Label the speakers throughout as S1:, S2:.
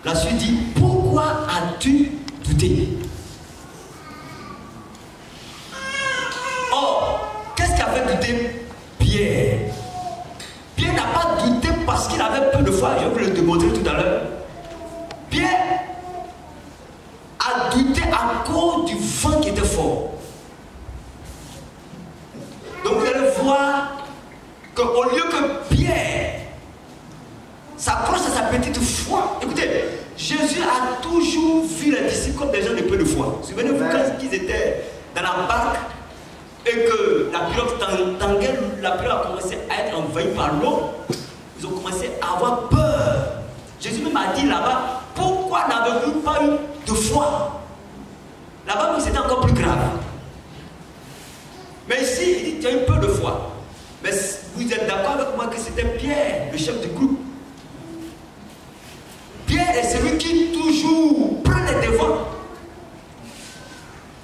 S1: La suite dit, pourquoi as-tu douté? Or, qu'est-ce qui a fait douter Pierre? Pierre n'a pas douté parce qu'il avait peu de foi. Je vais vous le démontrer tout à l'heure. Pierre a douté à cause du vent qui était fort. Donc vous allez voir qu'au lieu que Pierre s'approche de sa petite foi, écoutez, Jésus a toujours vu les disciples comme des gens de peu de foi. Souvenez-vous quand ils étaient dans la barque et que la pirogue tanguait, la pirogue a commencé à être envahie par l'eau, ils ont commencé à avoir peur. Jésus même a dit là-bas, pourquoi n'avez-vous pas eu de foi? Là-bas, c'était encore plus grave. Mais ici, il dit, tu as eu peu de foi. Mais vous êtes d'accord avec moi que c'était Pierre, le chef du groupe. Pierre est celui qui toujours prend les devants.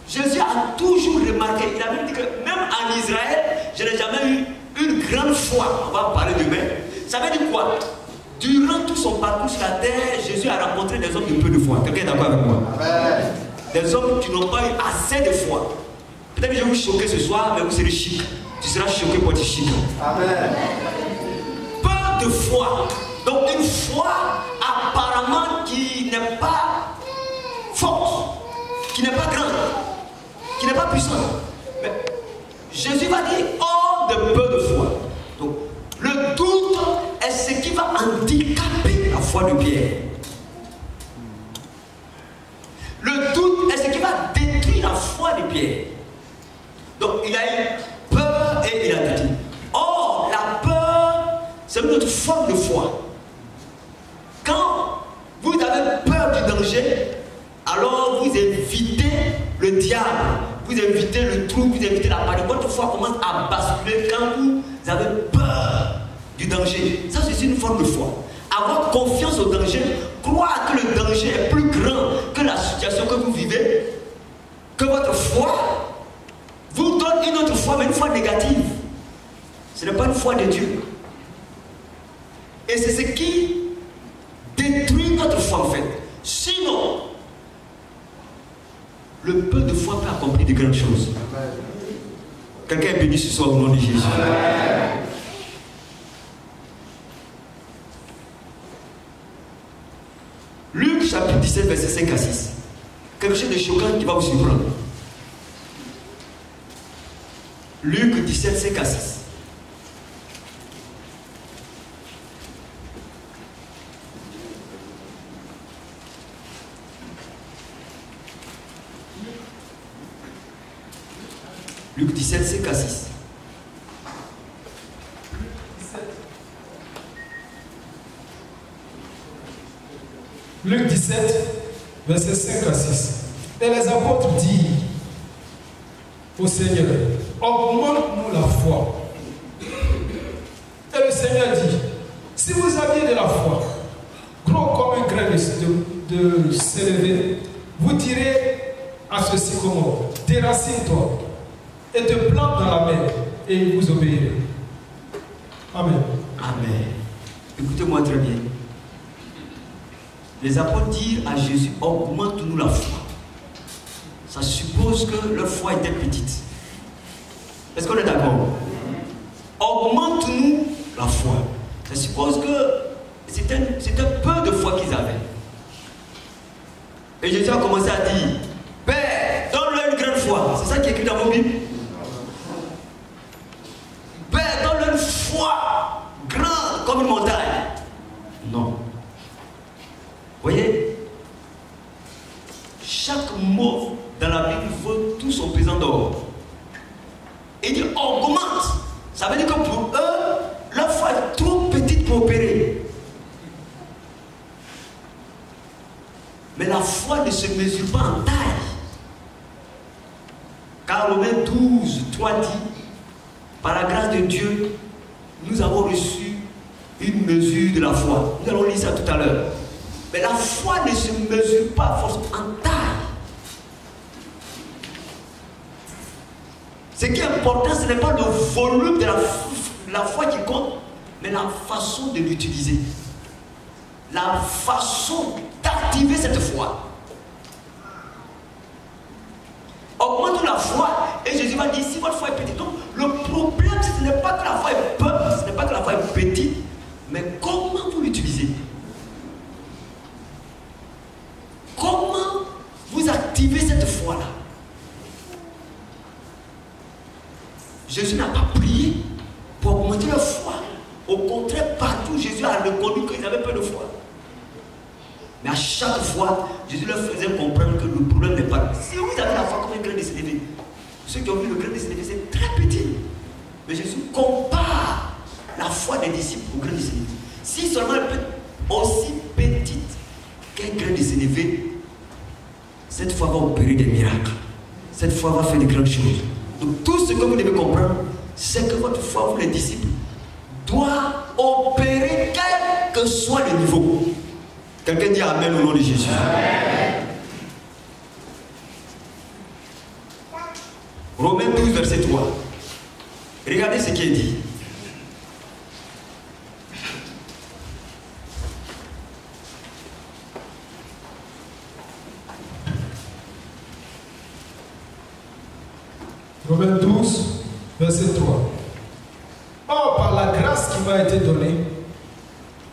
S1: Jésus a toujours remarqué, il a même dit que même en Israël, je n'ai jamais eu une grande foi. On va en parler demain. Ça veut dire quoi? Durant tout son parcours sur la terre, Jésus a rencontré des hommes de peu de foi. Quelqu'un est d'accord avec moi? Amen. Des hommes qui n'ont pas eu assez de foi. Peut-être que je vais vous choquer ce soir, mais vous serez chic. Tu seras choqué pour être chic. Amen. Peu de foi. Donc une foi apparemment qui n'est pas forte, qui n'est pas grande, qui n'est pas puissante. Mais Jésus va dire hors de peu de foi. Donc le doute est ce qui va handicaper la foi de Pierre. Le doute est ce qui va détruire la foi de Pierre. Donc il a eu peur et il a douté. Or, la peur, c'est notre forme de foi. Quand vous avez peur du danger, alors vous évitez le diable, vous évitez le trouble, vous évitez la panique. Votre foi commence à basculer quand vous avez peur du danger. Ça, c'est une forme de foi. Avoir confiance au danger, croire que le danger est plus grand que la situation que vous vivez, que votre foi vous donne une autre foi, mais une foi négative. Ce n'est pas une foi de Dieu. Et c'est ce qui détruit notre foi en fait. Sinon, le peu de foi peut accomplir de grandes choses. Quelqu'un est béni ce soir au nom de Jésus. Luc chapitre 17, verset 5 à 6. Quelque chose de choquant qui va vous surprendre. Luc 17, 5 à 6. Luc 17, 5 à 6.
S2: Luc 17, verset 5 à 6. Et les apôtres disent au Seigneur, augmente-nous la foi. Et le Seigneur dit, si vous aviez de la foi, gros comme un grain de sélévé, vous direz à ce sycomore, déracine-toi et te plante dans la mer, et il vous obéira. Amen.
S1: Amen. Écoutez-moi très bien. Les apôtres disent à Jésus, augmente-nous la foi. Ça suppose que leur foi était petite. Est-ce qu'on est d'accord? Augmente-nous la foi. Ça suppose que c'était peu de foi qu'ils avaient. Et Jésus a commencé à dire, Père, donne-leur une grande foi. C'est ça qui est écrit dans vos Bibles. Père, donne-leur une foi grande comme une montagne. Non. Voyez, chaque mot dans la Bible vaut tout son pesant d'or. Et il dit augmente. Ça veut dire que pour eux, leur foi est trop petite pour opérer. Mais la foi ne se mesure pas en taille. Car Romains 12, 3 dit, par la grâce de Dieu, nous avons reçu une mesure de la foi. Nous allons lire ça tout à l'heure. Mais la foi ne se mesure pas forcément en taille. Ce qui est important, ce n'est pas le volume de la foi qui compte, mais la façon de l'utiliser. la façon d'activer cette foi. Augmente la foi et Jésus va dire si votre foi est petite. Donc le problème ce n'est pas que la foi est peu, ce n'est pas que la foi est petite, mais comment vous l'utilisez. Comment vous activez cette foi-là. Jésus n'a pas prié pour augmenter leur foi. Au contraire, partout Jésus a reconnu qu'ils avaient peu de foi. Mais à chaque fois, Jésus leur faisait comprendre que le problème n'est pas là. Si vous avez la foi comme un grain de sénévé, ceux qui ont vu le grain de sénévé, c'est très petit. Mais Jésus compare la foi des disciples au grain de sénévé. Si seulement elle peut être aussi petite qu'un grain de sénévé, cette foi va opérer des miracles. Cette foi va faire de grandes choses. Donc tout ce que vous devez comprendre, c'est que votre foi, vous les disciples, doit opérer quel que soit le niveau. Quelqu'un dit Amen au nom de Jésus. Amen. Romains 12, verset 3. Regardez ce qui est dit.
S2: Romains 12, verset 3. Or, par la grâce qui m'a été donnée,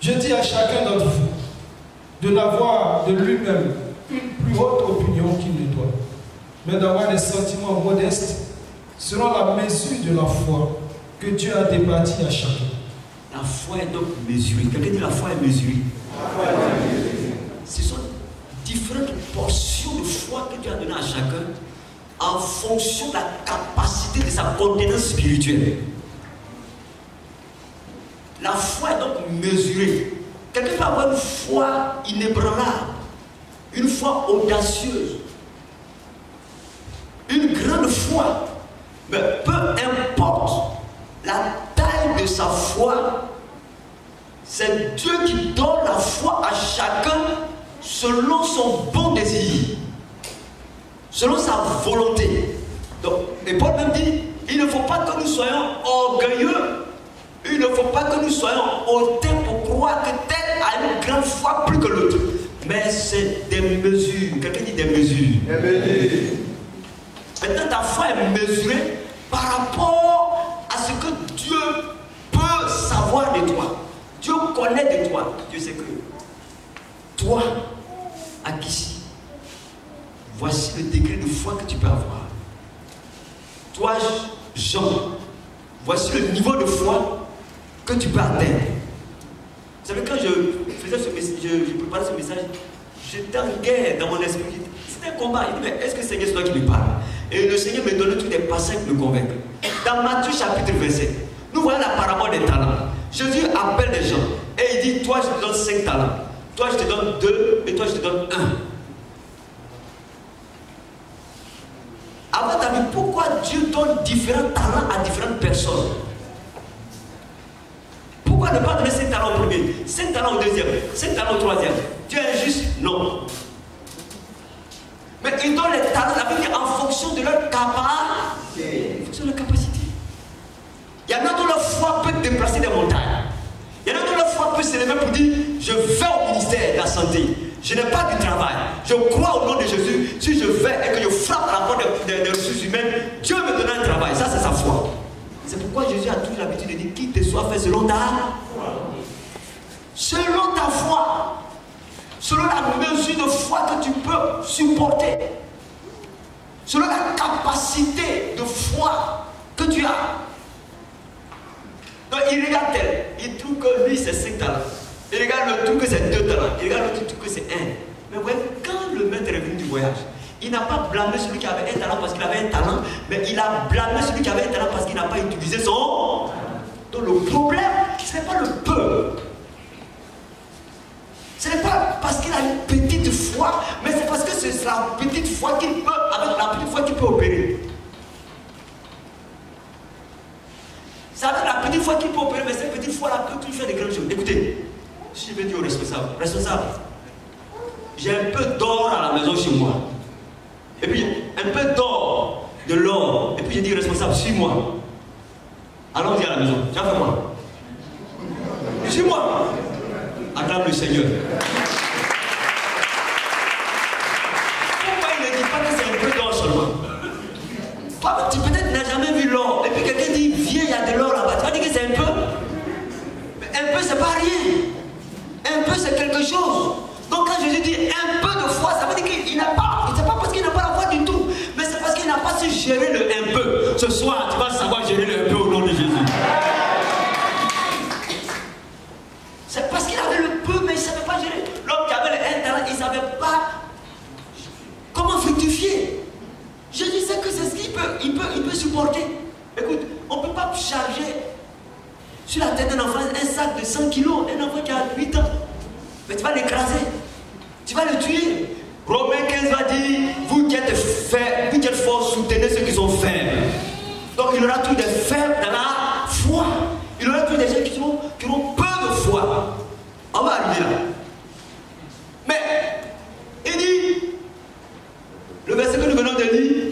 S2: je dis à chacun d'entre vous de n'avoir de lui-même une plus haute opinion qu'il ne doit, mais d'avoir des sentiments modestes selon la mesure de la foi que Dieu a départie à chacun.
S1: La foi est donc mesurée. Quelqu'un dit la foi est mesurée. Ce sont différentes portions de foi que Dieu a données à chacun en fonction de la capacité de sa contenance spirituelle. La foi est donc mesurée. Quelqu'un peut avoir une foi inébranlable, une foi audacieuse, une grande foi, mais peu importe la taille de sa foi, c'est Dieu qui donne la foi à chacun selon son bon désir, selon sa volonté. Donc, et Paul même dit, il ne faut pas que nous soyons orgueilleux, il ne faut pas que nous soyons hautains pour croire que tel a une grande foi plus que l'autre. Mais c'est des mesures. Quelqu'un dit des mesures. Maintenant, ta foi est mesurée par rapport à ce que Dieu peut savoir de toi. Dieu connaît de toi. Dieu sait que toi, Akishi, voici le degré de foi que tu peux avoir. Toi, Jean, voici le niveau de foi que tu peux atteindre. Vous savez, quand je faisais ce message, je préparais ce message, j'étais en guerre dans mon esprit. C'était un combat. Il dit, mais est-ce que Seigneur, c'est toi qui me parles? Et le Seigneur me donnait tous les passages qui me convaincent. Dans Matthieu chapitre 27, nous voyons la parabole des talents. Jésus appelle les gens et il dit, toi je te donne 5 talents, toi je te donne 2 et toi je te donne 1. À votre avis, pourquoi Dieu donne différents talents à différentes personnes? Pourquoi ne pas donner 5 talents au premier, 5 talents au deuxième, 5 talents au troisième? Dieu est injuste? Non. Mais il donne les talents, la Bible, en fonction de leur capacité. En fonction de leur capacité. Il y en a dont leur foi peut déplacer des montagnes. Il y en a dont leur foi peut s'élever pour dire, je vais au ministère de la santé. Je n'ai pas du travail. Je crois au nom de Jésus. Si je vais et que je frappe à la porte des ressources humaines, Dieu me donnera un travail. Ça, c'est sa foi. C'est pourquoi Jésus a toujours l'habitude de dire, qu'il te soit fait selon ta foi. Selon ta foi. Selon la mesure de foi que tu peux supporter. Selon la capacité de foi que tu as. Donc il regarde tel, il trouve que lui c'est 5 talents. Il regarde l'autre, trouve que c'est 2 talents. Il regarde l'autre, trouve que c'est 1. Mais voyez, quand le maître est venu du voyage, il n'a pas blâmé celui qui avait un talent parce qu'il avait un talent, mais il a blâmé celui qui avait un talent parce qu'il n'a pas utilisé son. Donc le problème, ce n'est pas le peu. Ce n'est pas parce qu'il a une petite foi, mais c'est parce que c'est la petite foi qu'il peut, avec la petite foi qu'il peut opérer. C'est avec la petite foi qu'il peut opérer, mais cette petite foi-là peut tout faire des grandes choses. Écoutez, si je vais dire au responsable, j'ai un peu d'or à la maison chez moi. Et puis, un peu d'or, de l'or. Et puis, j'ai dit, responsable, suis-moi. Allons-y à la maison. Tiens, fais-moi. Suis-moi. Acclame le Seigneur. Pourquoi il ne dit pas que c'est un peu d'or seulement? Toi, tu peut-être n'as jamais vu l'or. Et puis quelqu'un dit, viens, il y a de l'or là-bas. Tu vas dire que c'est un peu? Mais un peu, c'est pas rien. Un peu, c'est quelque chose. Donc quand Jésus dit un peu de foi, ça veut dire qu'il n'a pas. C'est pas parce qu'il n'a pas la foi du tout. Mais c'est parce qu'il n'a pas su gérer le un peu. Ce soir, tu vas savoir gérer le un peu au nom de Jésus. C'est parce qu'il avait le peu, mais il ne savait pas gérer. L'homme qui avait le un talent, il ne savait pas comment fructifier. Jésus sait que c'est ce qu'il peut, il peut supporter. Écoute, on ne peut pas charger sur la tête d'un enfant un sac de 100 kilos, un enfant qui a 8 ans. Mais tu vas l'écraser, tu vas le tuer. Romains 15 va dire, vous qui êtes forts, soutenez ceux qui sont faibles. Donc il y aura tous des faibles dans la foi. Il y aura tous des gens qui ont peu de foi. On va arriver là. Mais, il dit, le verset que nous venons de lire,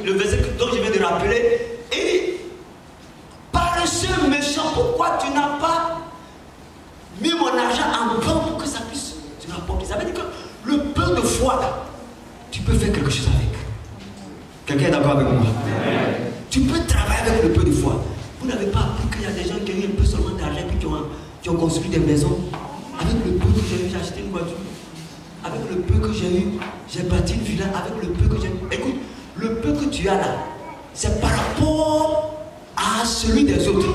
S1: le verset dont je viens de rappeler, il dit, paresseux méchant, pourquoi tu n'as pas mis mon argent en banque pour que ça puisse te rapporter? Ça veut dire que le peu de foi, tu peux faire quelque chose avec. Quelqu'un est d'accord avec moi? Tu peux travailler avec le peu de foi. Vous n'avez pas appris qu'il y a des gens qui ont eu un peu seulement d'argent et qui ont construit des maisons. Avec le peu que j'ai eu, j'ai acheté une voiture. Avec le peu que j'ai eu, j'ai bâti une villa. Avec le peu que j'ai eu. Écoute, le peu que tu as là, c'est par rapport à celui des autres.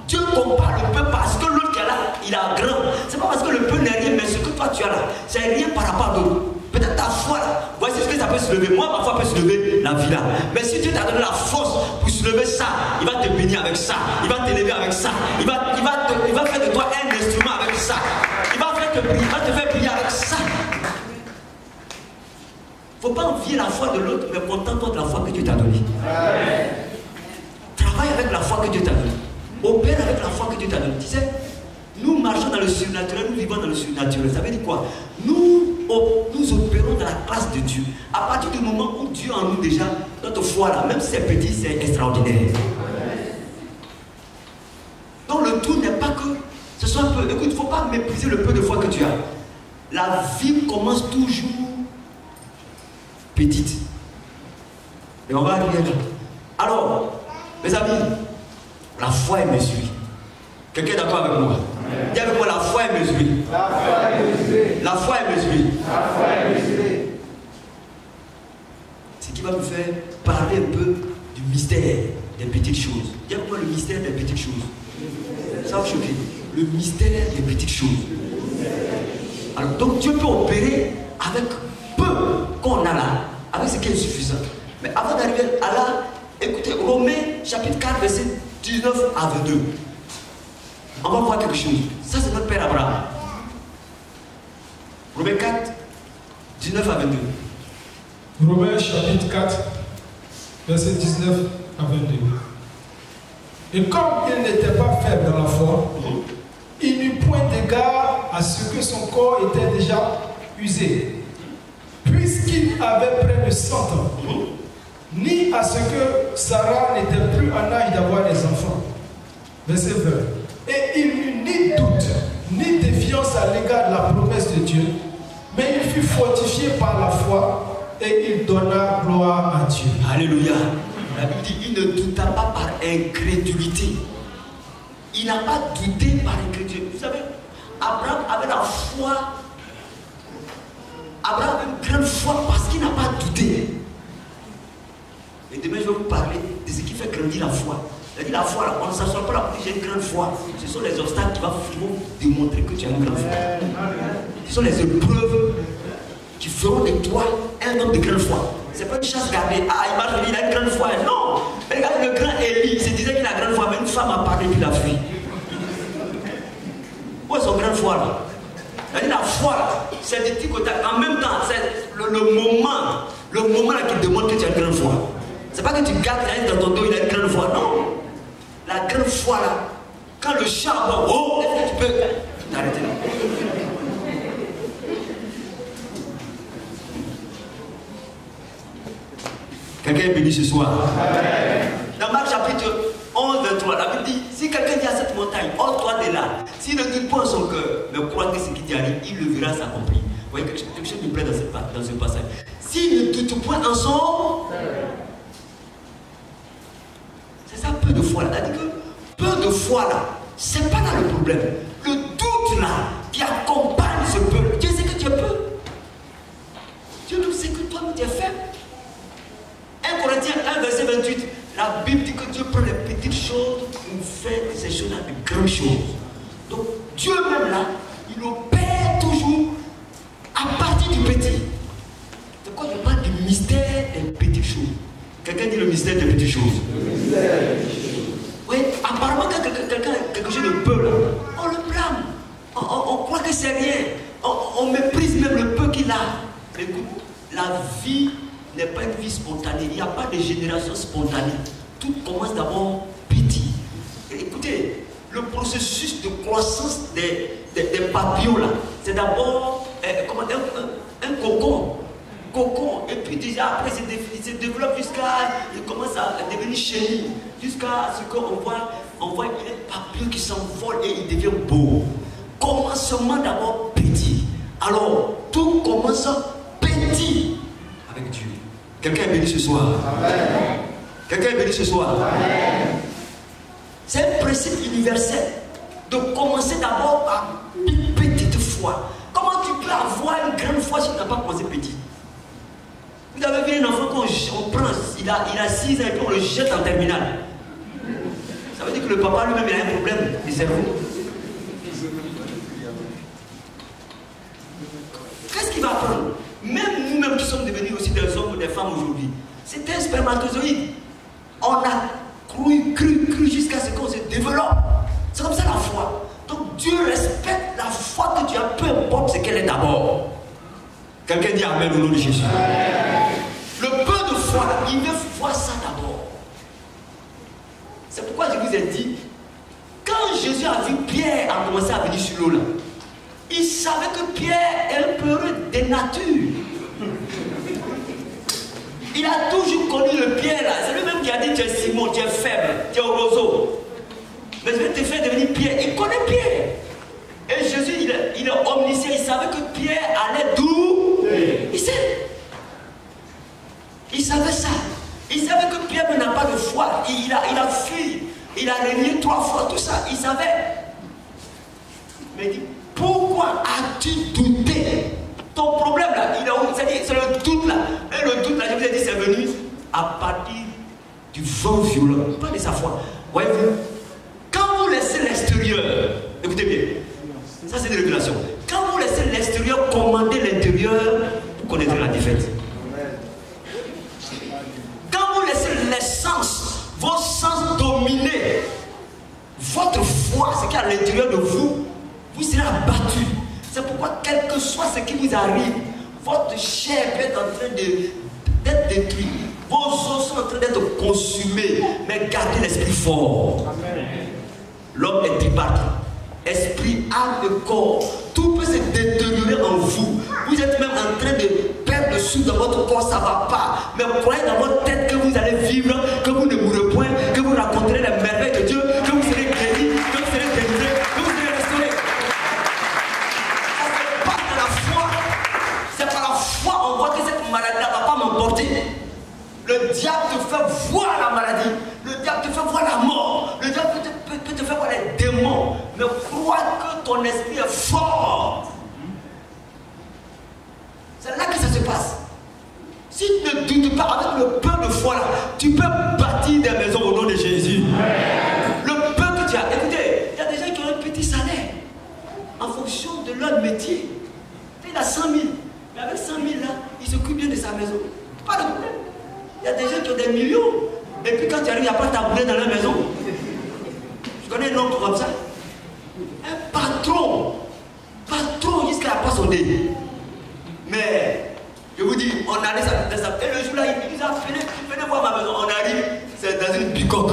S1: Dieu compare le peu parce que l'autre qui est là, il a grand. C'est pas parce que le peu n'est rien, mais ce que toi tu as là, c'est rien par rapport à d'autres. Peut-être ta foi là, voici ce que ça peut se lever. Moi, ma foi peut se lever la villa. Mais si Dieu t'a donné la force pour se lever ça, il va te bénir avec ça. Il va t'élever avec ça. Il va faire de toi un instrument avec ça. Il va te faire prier avec ça. Il ne faut pas envier la foi de l'autre, mais contente-toi de la foi que Dieu t'a donnée. Travaille avec la foi que Dieu t'a donnée. Opère avec la foi que Dieu t'a donnée. Tu sais, nous marchons dans le surnaturel, nous vivons dans le surnaturel. Ça veut dire quoi? Nous opérons dans la grâce de Dieu. À partir du moment où Dieu en nous déjà, notre foi là, même si c'est petit, c'est extraordinaire. Donc le tout n'est pas que ce soit un peu. Écoute, il ne faut pas mépriser le peu de foi que tu as. La vie commence toujours petite. Et on va arriver là. Alors, mes amis, la foi est mesurée. Quelqu'un est d'accord avec moi? Dis avec moi, la foi est mesurée. La foi est mesurée. La foi est mesurée. La foi est mesurée. Ce qui va me faire parler un peu du mystère des petites choses. Dis avec moi le mystère des petites choses. Ça va vous choquer. Le mystère des petites choses. Alors, donc Dieu peut opérer avec peu qu'on a là, avec ce qui est suffisant. Mais avant d'arriver à là, écoutez, Romains chapitre 4, verset 19 à 22. On va voir quelque chose. Ça, c'est notre Père Abraham. Romains 4, 19 à 22.
S2: Romains chapitre 4, verset 19 à 22. Et comme il n'était pas faible dans la foi, il n'eut point d'égard à ce que son corps était déjà usé, puisqu'il avait près de 100 ans, ni à ce que Sarah n'était plus en âge d'avoir des enfants. Verset 20. Et il n'eut ni doute, ni défiance à l'égard de la promesse de Dieu, mais il fut fortifié par la foi et il donna gloire à Dieu.
S1: Alléluia. La Bible dit, il ne douta pas par incrédulité. Il n'a pas douté par incrédulité. Vous savez, Abraham avait la foi. Abraham avait une grande foi parce qu'il n'a pas douté. Et demain, je vais vous parler de ce qui fait grandir la foi. C'est-à-dire la foi, là, on ne s'assoit pas là pour dire j'ai une grande foi. Ce sont les obstacles qui vont démontrer que tu as une grande foi. Ce sont les épreuves qui feront de toi un homme de grande foi. C'est pas une chasse gardée. Ah, il m'a dit, il a une grande foi. Non. Regardez le grand Élie, il se disait qu'il a une grande foi, mais une femme a parlé puis il a fui. Où est son grande foi là? C'est-à-dire la foi là, c'est des petits côtés. En même temps, c'est le moment là qui demande que tu as une grande foi. C'est pas que tu gardes rien dans ton dos, il a une grande foi. Non. La grande foi là, quand le chat aboie, oh, est-ce que tu peux t'arrêter là? Quelqu'un est béni ce soir. Dans Marc chapitre 11, 23, la Bible dit, si montagne, hors-toi de là. S'il ne doute pas en son cœur, mais croit que ce qui t'arrive, il le verra s'accomplir. Vous voyez, quelque chose me plaît dans ce passage. S'il ne doute point en son cœur. C'est ça, peu de foi là. C'est-à-dire que peu de foi là, c'est pas là le problème. Le doute là qui accompagne ce peuple. Dieu sait que tu es peu. Dieu même sait que toi tu es faible. 1 Corinthiens 1 verset 28, la Bible dit que Dieu prend les petites choses pour faire de ces choses-là de grandes choses. Donc Dieu même là, il opère toujours à partir du petit. C'est quoi je parle du mystère des petites choses. Quelqu'un dit le mystère des petites choses. Oui, apparemment quelqu'un a quelque chose de peu là, on le blâme. On croit que c'est rien. On méprise même le peu qu'il a. Mais écoute, la vie n'est pas une vie spontanée. Il n'y a pas de génération spontanée. Tout commence d'abord petit. Et écoutez, le processus de croissance des papillons là, c'est d'abord un cocon. Et puis déjà après il se développe jusqu'à, il commence à devenir chenille, jusqu'à ce qu'on voit qu'il y a un papillon qui s'envole et il devient beau. Commencement d'abord petit. Alors tout commence petit avec Dieu. Quelqu'un est béni ce soir. Amen. Quelqu'un est béni ce soir. Amen. C'est un principe universel de commencer d'abord par une petite foi. Comment tu peux avoir une grande foi si tu n'as pas commencé petit? Vous avez vu un enfant qu'on prend, il a 6 ans et puis on le jette en terminale. Ça veut dire que le papa lui-même il a un problème de cerveau. Qu'est-ce qu'il va apprendre? Même nous-mêmes qui sommes devenus aussi des hommes ou des femmes aujourd'hui, c'est un spermatozoïde. On a cru jusqu'à ce qu'on se développe. C'est comme ça la foi. Donc Dieu respecte la foi que tu as, peu importe ce qu'elle est d'abord. Quelqu'un dit Amen au nom de Jésus. Le peu de foi, il veut voir ça d'abord. C'est pourquoi je vous ai dit, quand Jésus a vu Pierre a commencé à venir sur l'eau là, il savait que Pierre est un peureux de nature. Il a toujours connu le Pierre là. C'est lui-même qui a dit tu es Simon, tu es faible, tu es au roseau. Mais je vais te faire devenir Pierre. Il connaît Pierre. Et Jésus, il est omniscient. Il savait que Pierre allait d'où? Il sait. Il savait ça. Il savait que Pierre n'a pas de foi. Il a fui. Il a renié 3 fois tout ça. Il savait. Mais il dit, pourquoi as-tu douté? Ton problème là, c'est le doute là. Et le doute là, je vous ai dit, c'est venu à partir du vent violent. Pas de sa foi. Voyez-vous, quand vous laissez l'extérieur, écoutez bien, ça c'est des révélations. Quand vous laissez l'extérieur commander l'intérieur, vous connaîtrez la défaite. Quand vous laissez les sens, vos sens dominer votre foi, ce qui est à l'intérieur de vous, vous serez abattu. C'est pourquoi, quel que soit ce qui vous arrive, votre chair peut être en train d'être détruite. Vos os sont en train d'être consumés. Mais gardez l'esprit fort. L'homme est tripartite. Esprit, âme et corps. Tout peut se détériorer en vous. Vous êtes même en train de perdre le souffle dans votre corps, ça ne va pas. Mais croyez dans votre tête que vous allez vivre, que vous ne mourrez point, que vous raconterez les merveilles de Dieu, que vous serez guéris, que vous serez délivrés, que vous serez restaurés. C'est pas de la foi. C'est par la foi on voit que cette maladie ne va pas m'emporter. Le diable te fait voir la maladie. Le diable te fait voir la mort. Le diable peut te faire voir les démons. Mais crois que ton esprit est fort. C'est là que ça se passe. Si tu ne doutes pas avec le peu de foi là, tu peux bâtir des maisons au nom de Jésus. Le peu que tu as. Écoutez, il y a des gens qui ont un petit salaire en fonction de leur métier. Il a 100 000. Mais avec 100 000 là, il s'occupe bien de sa maison. Pas de problème. Il y a des gens qui ont des millions. Et puis quand tu arrives, il n'y a pas tabouret dans leur maison. Je connais un homme comme ça. Un patron jusqu'à la poisse au nez. Mais je vous dis, on allait ça. Et le jour là, il nous a appelé, venez voir ma maison. On arrive, c'est dans une bicoque.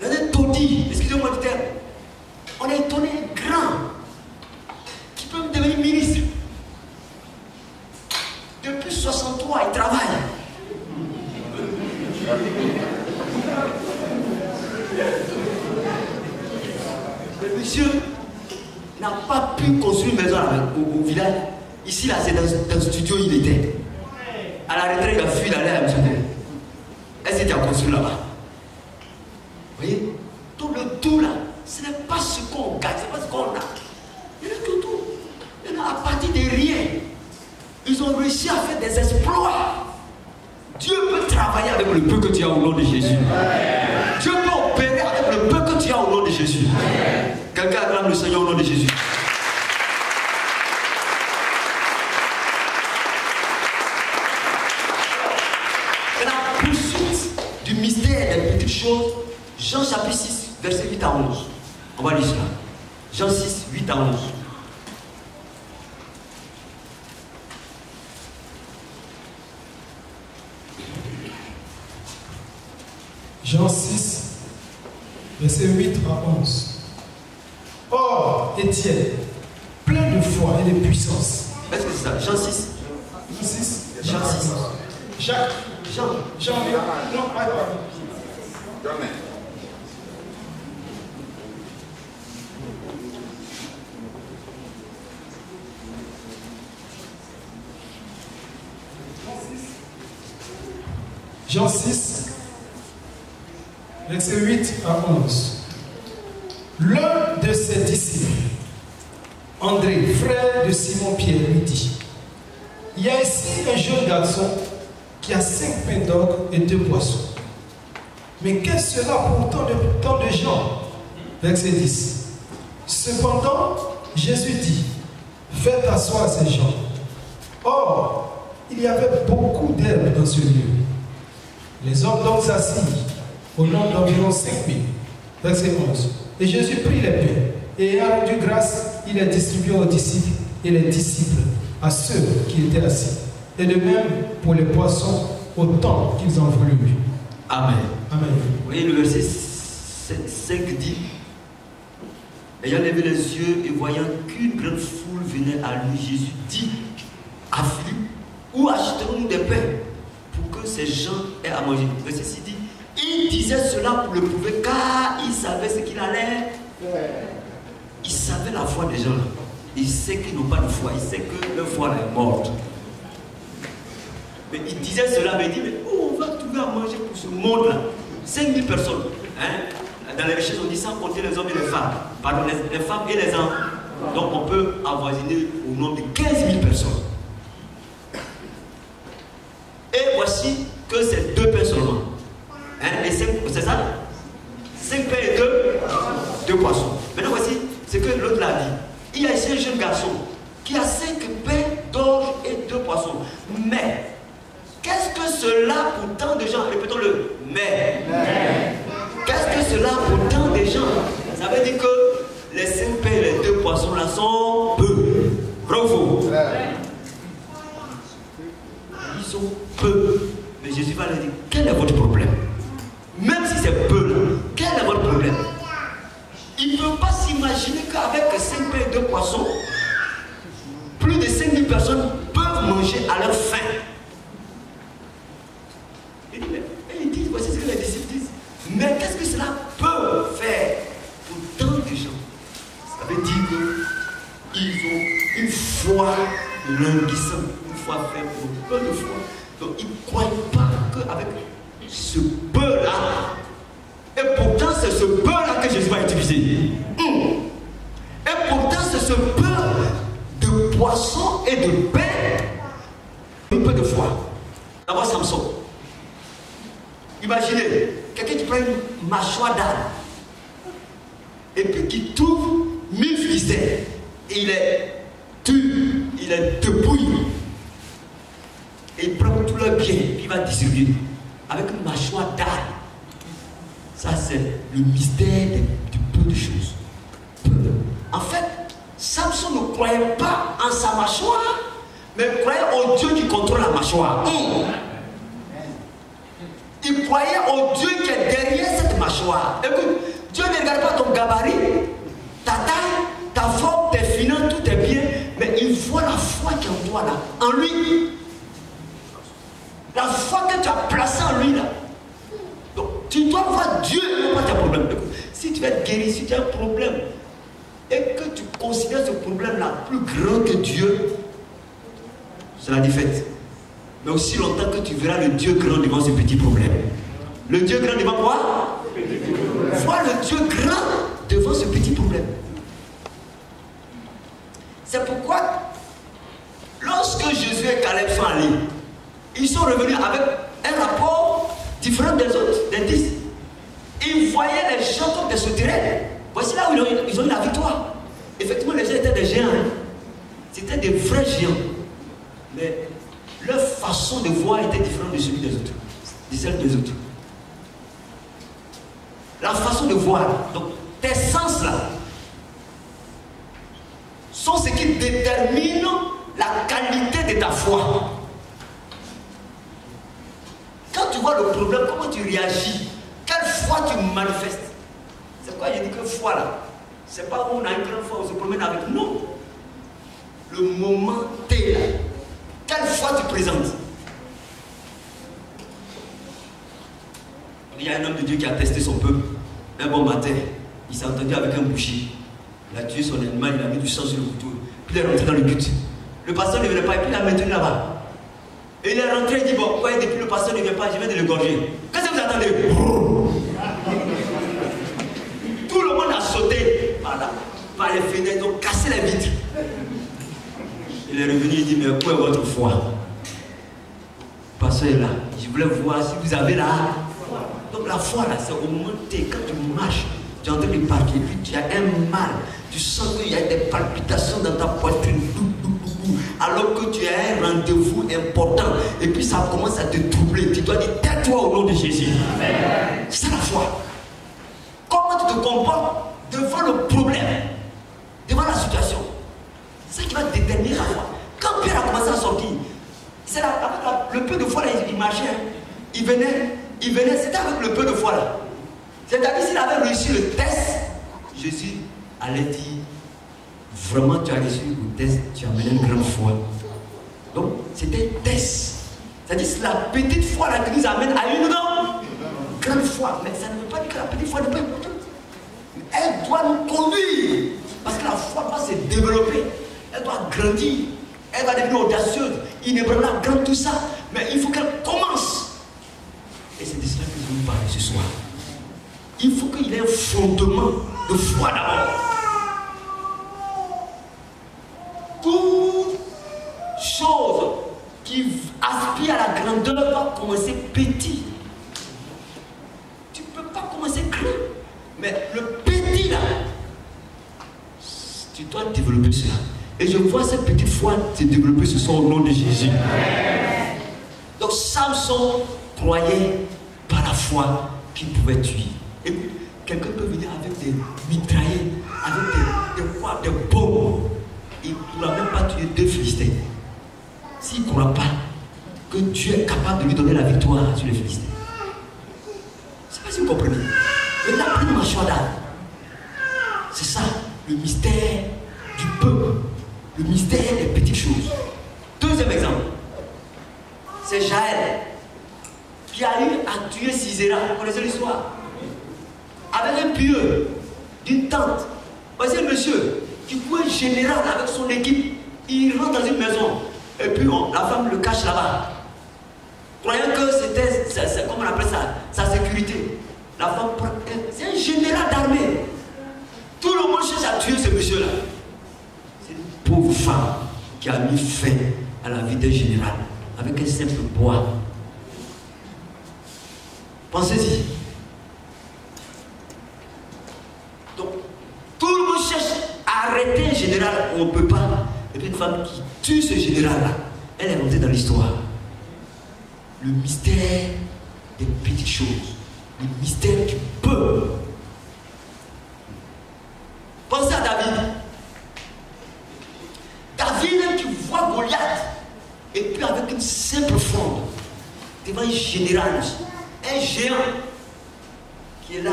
S1: Dans un taudis, excusez-moi du terme. On est étonné, grand, qui peut devenir ministre. Depuis 63, il travaille. monsieur n'a pas pu construire une maison au village. Ici, là, c'est dans un studio, il était. À la retraite, il a fui d'aller à Mzoukou. Elle s'était construit là-bas. Vous voyez? Tout le tout là, ce n'est pas ce qu'on gagne, ce n'est pas ce qu'on a. Il y en a tout. Il y en a à partir de rien. Ils ont réussi à faire des exploits. Dieu peut travailler avec le peu que tu as au nom de Jésus. Dieu peut opérer avec le peu que tu as au nom de Jésus. Quelqu'un acclame le Seigneur au nom de Jésus. Et la poursuite du mystère des petites choses, Jean chapitre 6, verset 8 à 11. On va lire cela. Jean 6, 8 à 11.
S2: Jean 6, verset 8 à 11. Or, Étienne, plein de foi et de puissance.
S1: Est-ce que c'est ça? Jean 6.
S2: Jean 6. Jacques. Jean. Non,
S3: Jamais.
S2: Jean 6, verset 8 à 11. L'un de ses disciples, André, frère de Simon-Pierre, lui dit: il y a ici un jeune garçon qui a 5 pains d'orge et 2 poissons. Mais qu'est-ce cela pour tant de gens? Verset 10. Cependant, Jésus dit: faites asseoir ces gens. Or, il y avait beaucoup d'herbes dans ce lieu. Les hommes donc s'assirent au nombre d'environ 5000. Verset 11. Et Jésus prit les pains et ayant rendu grâce, il les distribua aux disciples et les disciples à ceux qui étaient assis. Et de même pour les poissons, autant qu'ils en voulurent.
S1: Amen.
S2: Amen.
S1: Vous voyez le verset 5 dit: ayant levé les yeux et voyant qu'une grande foule venait à lui, Jésus dit à Philippe: où achèterons-nous des pains pour que ces gens aient à manger? Verset 6 dit: il disait cela pour le prouver, car il savait ce qu'il allait. Il savait la foi des gens. Il sait qu'ils n'ont pas de foi. Il sait que leur foi est morte. Mais il disait cela, mais il dit: mais où on va trouver à manger pour ce monde-là? 5000 personnes. Hein? Dans les richesses, on dit sans compter les hommes et les femmes. Pardon, les femmes et les enfants. Donc on peut avoisiner au nombre de 15 000 personnes. Et voici que c'est 2 pains seulement. Hein? Et 5, c'est ça? 5 pains et 2 poissons. Maintenant voici ce que l'autre l'a dit. Il y a ici un jeune garçon qui a 5 pains d'orge et 2 poissons. Mais, qu'est-ce que cela pour tant de gens? Répétons-le. Mais. Qu'est-ce que cela pour tant de gens? Ça veut dire que les 5 pains et les 2 poissons là sont peu. Bravo. Ils sont peu. Mais Jésus va leur dire: quel est votre problème? Même si c'est peu là, quel est votre problème? Il ne peut pas s'imaginer qu'avec 5 pains et 2 poissons, plus de 5000 personnes peuvent manger à leur faim. Il dit, voici ce que les disciples disent. Mais qu'est-ce que cela peut faire pour tant de gens? Ça veut dire qu'ils ont une foi languissante, une foi faible, peu de foi. Donc ils ne croient pas qu'avec ce peu-là, et pourtant c'est ce peu-là que Jésus va utiliser. Et pourtant c'est ce peu de poisson et de pain, un peu de foi. D'abord Samson. Imaginez, quelqu'un qui prend une mâchoire d'âne et puis qui trouve 1000 Philistins et il est tue, il est dépouillé. Et il prend tout leur bien et il va distribuer avec une mâchoire d'âne. Ça c'est le mystère du peu de choses. En fait, Samson ne croyait pas en sa mâchoire, mais croyait au Dieu qui contrôle la mâchoire. Il croyait au Dieu qui est derrière cette mâchoire. Écoute, Dieu ne regarde pas ton gabarit, ta taille, ta forme, tes finances, tout est bien, mais il voit la foi qui est en toi là, en lui. La foi que tu as placée en lui là. Donc, tu dois voir Dieu et non pas tes problèmes. Si tu veux être guéri, si tu as un problème, et que tu considères ce problème-là plus grand que Dieu, c'est la défaite. Mais aussi longtemps que tu verras le Dieu grand devant ce petit problème. Le Dieu grand devant quoi? Vois le Dieu grand devant ce petit problème. C'est pourquoi, lorsque Jésus et Caleb sont allés, ils sont revenus avec un rapport différent des autres, des 10. Ils voyaient les gens comme des souterrains. Voici là où ils ont eu la victoire. Effectivement, les gens étaient des géants. Hein. C'était des vrais géants. Mais leur façon de voir était différente de celui des autres, de celle des autres. La façon de voir, donc tes sens là, sont ce qui détermine la qualité de ta foi. Quand tu vois le problème, comment tu réagis? Quelle foi tu manifestes? C'est pourquoi j'ai dit que foi là, c'est pas où on a une grande foi, on se promène avec nous. Le moment T là, quelle foi tu présentes? Il y a un homme de Dieu qui a testé son peuple. Un bon matin, il s'est entendu avec un boucher. Il a tué son animal, il a mis du sang sur le couteau. Puis il est rentré dans le but. Le pasteur ne venait pas et puis il l'a maintenu là-bas. Et il est rentré, il dit, bon, ouais, depuis le pasteur ne vient pas, je viens de le gorger. Qu'est-ce que vous attendez? Tout le monde a sauté par les fenêtres, ils ont cassé les vitres. Il est revenu, il dit, mais où est votre foi? Le pasteur est là. Je voulais voir si vous avez là. Donc la foi là, c'est au moment où quand tu marches, tu es en train de partir, puis tu as un mal, tu sens qu'il y a des palpitations dans ta poitrine, alors que tu as un rendez-vous important, et puis ça commence à te troubler. Tu dois dire, tais-toi au nom de Jésus. C'est ça la foi. Comment tu te comportes devant le problème, devant la situation? C'est ça qui va déterminer la foi. Quand Pierre a commencé à sortir, c'est le peu de foi là, il marchait, hein. Il venait, c'était avec le peu de foi là. C'est-à-dire s'il avait réussi le test, Jésus allait dire, vraiment tu as réussi le test, tu as mené une grande foi. Donc c'était un test. C'est-à-dire c'est la petite foi là qui nous amène à une grande foi. Mais ça ne veut pas dire que la petite foi n'est pas importante. Elle doit nous conduire. Parce que la foi doit se développer. Elle doit grandir. Elle va devenir audacieuse, inébranlable, grande, tout ça. Mais il faut qu'elle commence. Et c'est de cela que je vais vous parler ce soir. Il faut qu'il y ait un fondement de foi d'abord. Toute chose qui aspire à la grandeur doit commencer petit. Tu ne peux pas commencer grand. Mais le petit là, tu dois développer cela. Et je vois cette petite foi se développer ce soir au nom de Jésus. Donc Samson croyait par la foi qu'il pouvait tuer. Et puis, quelqu'un peut venir avec des mitraillettes, avec des bombes. Il ne pourra même pas tuer 2 Philistins. S'il ne croit pas que Dieu est capable de lui donner la victoire sur les Philistins. Je ne sais pas si vous comprenez. Mais la prise de mâchoire d'âne, c'est ça, le mystère du peuple, le mystère des petites choses. Deuxième exemple, c'est Jaël qui a eu à tuer Sisera. Vous connaissez l'histoire? Avec un pieu d'une tente. Voici un monsieur qui courait général avec son équipe. Il rentre dans une maison et puis la femme le cache là-bas. Croyant que c'était, comment on appelle ça, sa sécurité. La femme, c'est un général d'armée. Tout le monde cherche à tuer ce monsieur-là. C'est une pauvre femme qui a mis fin à la vie d'un général avec un simple bois. Pensez-y. Donc, tout le monde cherche à arrêter un général, on ne peut pas. Et puis une femme qui tue ce général-là, elle est montée dans l'histoire. Le mystère des petites choses. Le mystère du peuple. Pensez à David. David qui voit Goliath, et puis avec une simple fronde, devant un général, un géant, qui est là,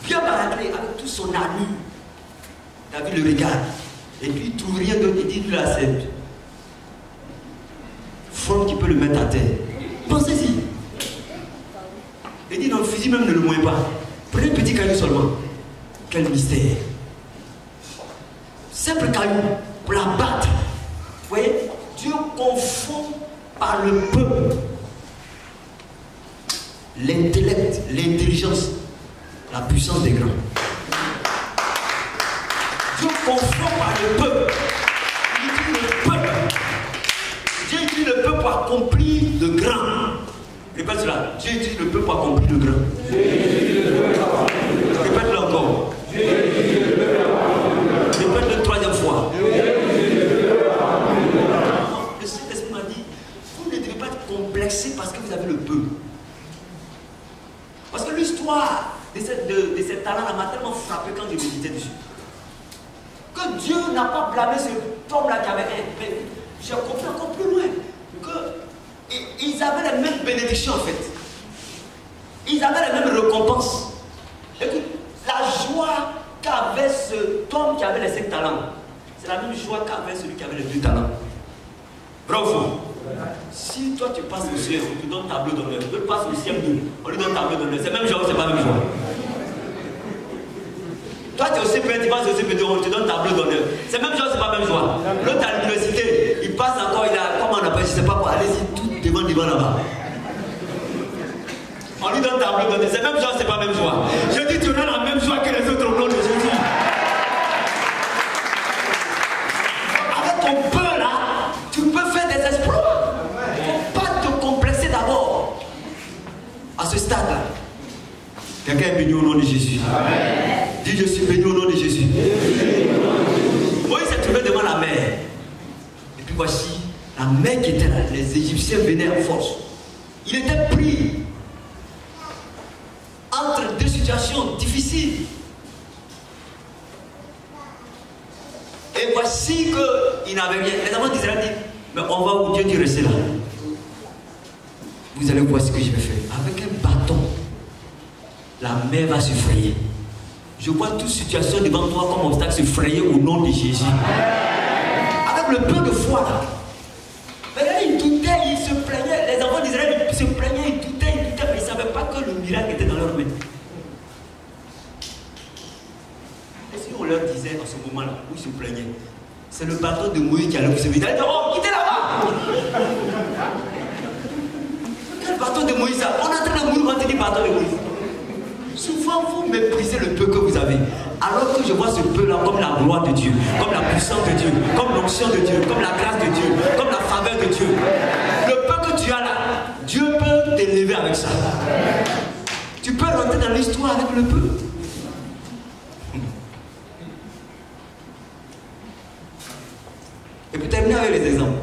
S1: bien baraqué avec tout son armure. David le regarde, et puis il ne trouve rien d'autre, il dit, lui là, c'est fronde qui peut le mettre à terre. Pensez-y. Il dit, non, le fusil même ne le mouille pas. Prenez un petit caillou seulement. Quel mystère. simple caillou pour la battre. Vous voyez, Dieu confond par le peu l'intellect, l'intelligence, la puissance des grands. Dieu confond par le peu. Il dit le peuple. Dieu dit le peuple pour accomplir le grand. Répète cela. Dieu dit le peuple pour accomplir le grand. Répète-le encore. Répète-le troisième fois. Le Saint-Esprit m'a dit, vous ne devez pas être complexé parce que vous avez le peu. Parce que l'histoire de ces talents m'a tellement frappé quand je méditais dessus. Que Dieu n'a pas blâmé cet homme-là qui avait un. Mais j'ai compris encore plus loin. Qu'ils avaient les mêmes bénédictions en fait. Ils avaient les mêmes récompenses. Écoute, la joie qu'avait cet homme qui avait les 5 talents, c'est la même joie qu'avait celui qui avait les 2 talents. Vrai ou faux? Si toi tu passes au ciel, on te donne tableau d'honneur. L'autre passe au ciel 2, on lui donne tableau d'honneur. C'est même joie ou c'est pas la même joie? Toi tu es au CP, tu passes au CP2, on te donne tableau d'honneur. C'est même joie ou c'est pas la même joie? L'autre à l'université, il passe encore, il a, comment on appelle, je sais pas quoi, allez-y, tout devant là-bas. On lui donne tableau d'honneur. C'est même joie ou c'est pas la même joie? Je dis, tu auras la même joie que les autres au nom de Jésus. Avec ton peu là, tu peux faire des exploits. Il ne faut pas te complexer d'abord. À ce stade-là. Quelqu'un est béni au nom de Jésus. Amen. Dis, je suis béni au nom de Jésus. Moïse s'est trouvé devant la mer. Et puis voici, la mer qui était là, les Égyptiens venaient en force. Il était pris entre deux situations difficiles. Et voici qu'il n'avait rien. Les enfants d'Israël disent, mais on va où Dieu dit rester là. Vous allez voir ce que je vais faire. Avec un bâton, la mer va se frayer. Je vois toute situation devant toi comme obstacle se frayer au nom de Jésus. Avec le peu de foi là. Mais là, ils doutaient, ils se plaignaient. Les enfants d'Israël se plaignaient, ils doutaient, mais ils ne savaient pas que le miracle était dans leurs mains. Et si on leur disait en ce moment-là, où ils se plaignaient, c'est le bâton de Moïse qui allait vous sauver. Ils allaient dire, oh, quittez là-bas. Quel bâton de Moïse ça? On est en train de mourir, on te dit bâton de Moïse. Souvent, vous méprisez le peu que vous avez. Alors que je vois ce peu-là comme la gloire de Dieu, comme la puissance de Dieu, comme l'onction de Dieu, comme la grâce de Dieu, comme la faveur de Dieu. Le peu que tu as là, Dieu peut t'élever avec ça. Tu peux rentrer dans l'histoire avec le peu. Et puis terminer avec les exemples.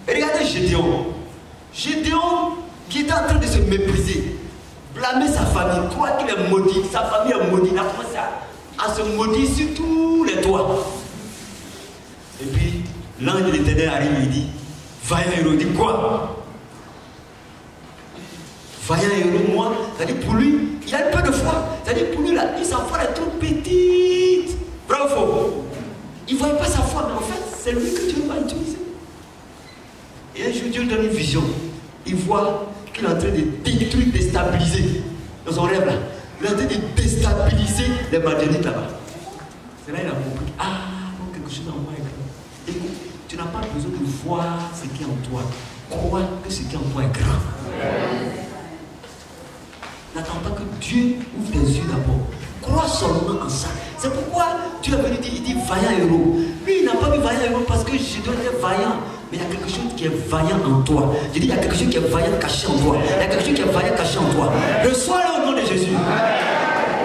S1: Et regardez Gédéon. Gédéon qui était en train de se mépriser, blâmer sa famille, croire qu'il est maudit, sa famille est maudite, il a commencé à se maudire sur tous les toits. Et puis l'ange de l'Éternel arrive et il dit, vaillant héros, dit quoi? Vaillant héros, moi, c'est-à-dire pour lui, il a un peu de foi, c'est-à-dire pour lui, sa foi est trop petite. Vrai ou faux? Il ne voyait pas sa foi, mais en fait, c'est lui que Dieu va utiliser. Et un jour, Dieu donne une vision. Il voit qu'il est en train de détruire, déstabiliser. Dans son rêve là, il est en train de déstabiliser les Madianites là-bas. C'est là qu'il a compris. Ah, donc quelque chose en moi est grand. Écoute, tu n'as pas besoin de voir ce qui est en toi. Crois que ce qui est en toi est grand. N'attends pas que Dieu ouvre les yeux d'abord. Crois seulement en ça. C'est pourquoi Dieu est venu dire, il dit vaillant héros. Lui, il n'a pas vu vaillant héros parce que je dois être vaillant. Mais il y a quelque chose qui est vaillant en toi. Je dis, il y a quelque chose qui est vaillant caché en toi. Il y a quelque chose qui est vaillant caché en toi. Reçois-le au nom de Jésus.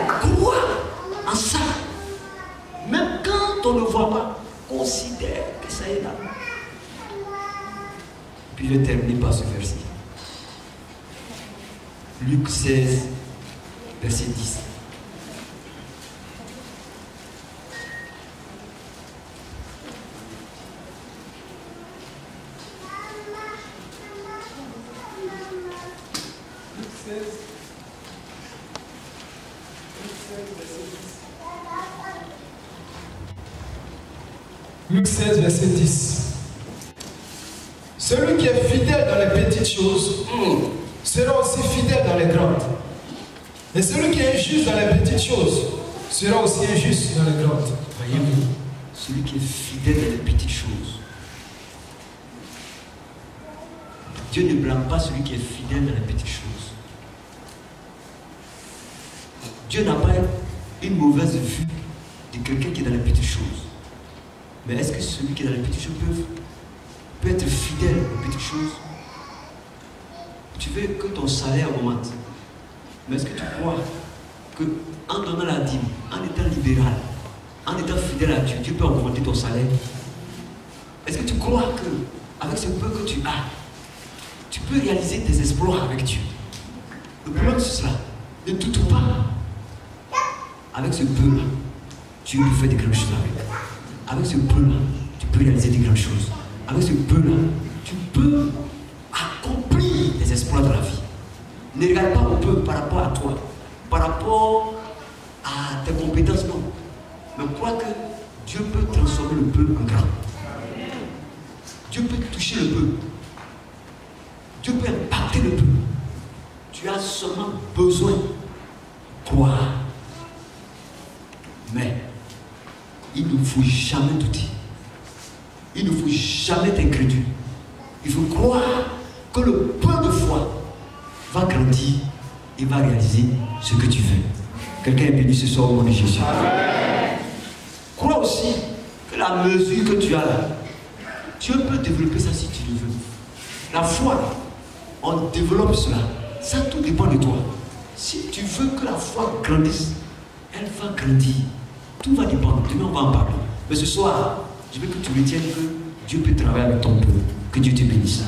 S1: Crois en ça. Même quand on ne voit pas, considère que ça est là. Puis je vais terminer par ce verset. Luc 16, verset 10.
S2: Luc 16, verset 10. Celui qui est fidèle dans les petites choses sera aussi fidèle dans les grandes. Et celui qui est injuste dans les petites choses sera aussi injuste dans les grandes.
S1: Voyez-vous, celui qui est fidèle dans les petites choses. Dieu ne blâme pas celui qui est fidèle dans les petites choses. Dieu n'a pas une mauvaise vue de quelqu'un qui est dans les petites choses. Mais est-ce que celui qui est dans les petites choses peut être fidèle aux petites choses? Tu veux que ton salaire augmente. Mais est-ce que tu crois qu'en donnant la dîme, en étant libéral, en étant fidèle à Dieu, Dieu peut augmenter ton salaire? Est-ce que tu crois qu'avec ce peu que tu as, tu peux réaliser tes exploits avec Dieu? Le problème c'est cela. Ne doute pas. Avec ce peu-là, Dieu peut faire des grandes choses avec. Avec ce peu-là, tu peux réaliser des grandes choses. Avec ce peu-là, tu peux accomplir des exploits dans la vie. Ne regarde pas au peu par rapport à toi, par rapport à tes compétences, non. Mais crois que Dieu peut transformer le peu en grand. Dieu peut toucher le peu. Dieu peut impacter le peu. Tu as seulement besoin de croire. Mais il ne faut jamais douter. Il ne faut jamais être incrédule. Il faut croire que le peu de foi va grandir et va réaliser ce que tu veux. Quelqu'un est béni ce soir au nom de Jésus. Amen. Crois aussi que la mesure que tu as là, Dieu peut développer ça si tu le veux. La foi, on développe cela. Ça tout dépend de toi. Si tu veux que la foi grandisse, elle va grandir. Tout va dépendre. Demain, on va en parler. Mais ce soir, je veux que tu retiennes que Dieu peut travailler avec ton peuple. Que Dieu te bénisse.